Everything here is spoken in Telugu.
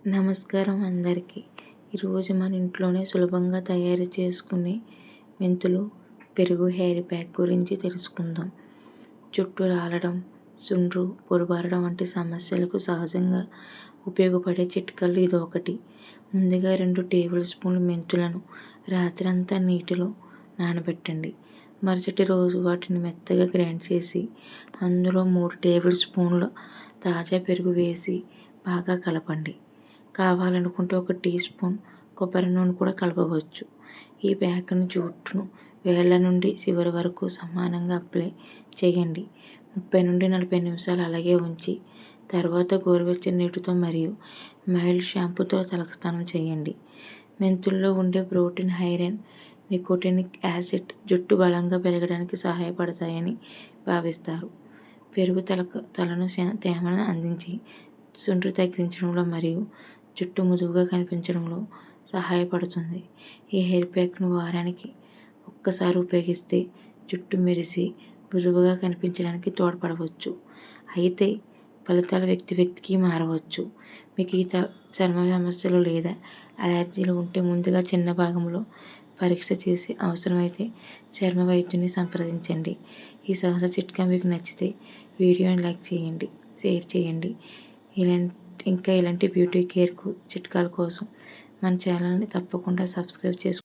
నమస్కారం అందరికీ. ఈరోజు మన ఇంట్లోనే సులభంగా తయారు చేసుకునే మెంతులు, పెరుగు హెయిర్ ప్యాక్ గురించి తెలుసుకుందాం. జుట్టు రాలడం, చుండ్రు, పొడిబారడం వంటి సమస్యలకు సహజంగా ఉపయోగపడే చిట్కాలు ఇదొకటి. ముందుగా 2 టేబుల్ స్పూన్ల మెంతులను రాత్రంతా నీటిలో నానబెట్టండి. మరుసటి రోజు వాటిని మెత్తగా గ్రైండ్ చేసి అందులో 3 టేబుల్ స్పూన్ల తాజా పెరుగు వేసి బాగా కలపండి. కావాలనుకుంటే 1 టీ స్పూన్ కొబ్బరి నూనె కూడా కలపవచ్చు. ఈ ప్యాక్ను జుట్టును వేళ్ల నుండి చివరి వరకు సమానంగా అప్లై చేయండి. 30 నుండి 40 నిమిషాలు అలాగే ఉంచి తర్వాత గోరువెచ్చని నీటితో మరియు మైల్డ్ షాంపూతో తలస్నానం చేయండి. మెంతుల్లో ఉండే ప్రోటీన్, ఐరన్, నికోటినిక్ యాసిడ్ జుట్టు బలంగా పెరగడానికి సహాయపడతాయని భావిస్తారు. పెరుగు తలను తేమను అందించి చుండ్రు తగ్గించడంలో మరియు జుట్టు మృదువుగా కనిపించడంలో సహాయపడుతుంది. ఈ హెయిర్ ప్యాక్ను వారానికి ఒక్కసారి ఉపయోగిస్తే జుట్టు మెరిసి మృదువుగా కనిపించడానికి తోడ్పడవచ్చు. అయితే ఫలితాలు వ్యక్తికి మారవచ్చు. మీకు ఈ చర్మ సమస్యలు లేదా అలర్జీలు ఉంటే ముందుగా చిన్న భాగంలో పరీక్ష చేసి అవసరమైతే చర్మ వైద్యుని సంప్రదించండి. ఈ సహజ చిట్కా మీకు నచ్చితే వీడియోని లైక్ చేయండి, షేర్ చేయండి. ఇంకా ఇలాంటి బ్యూటీ కేర్ చిట్కాల కోసం మన ఛానల్ని తప్పకుండా సబ్స్క్రైబ్ చేసుకోండి.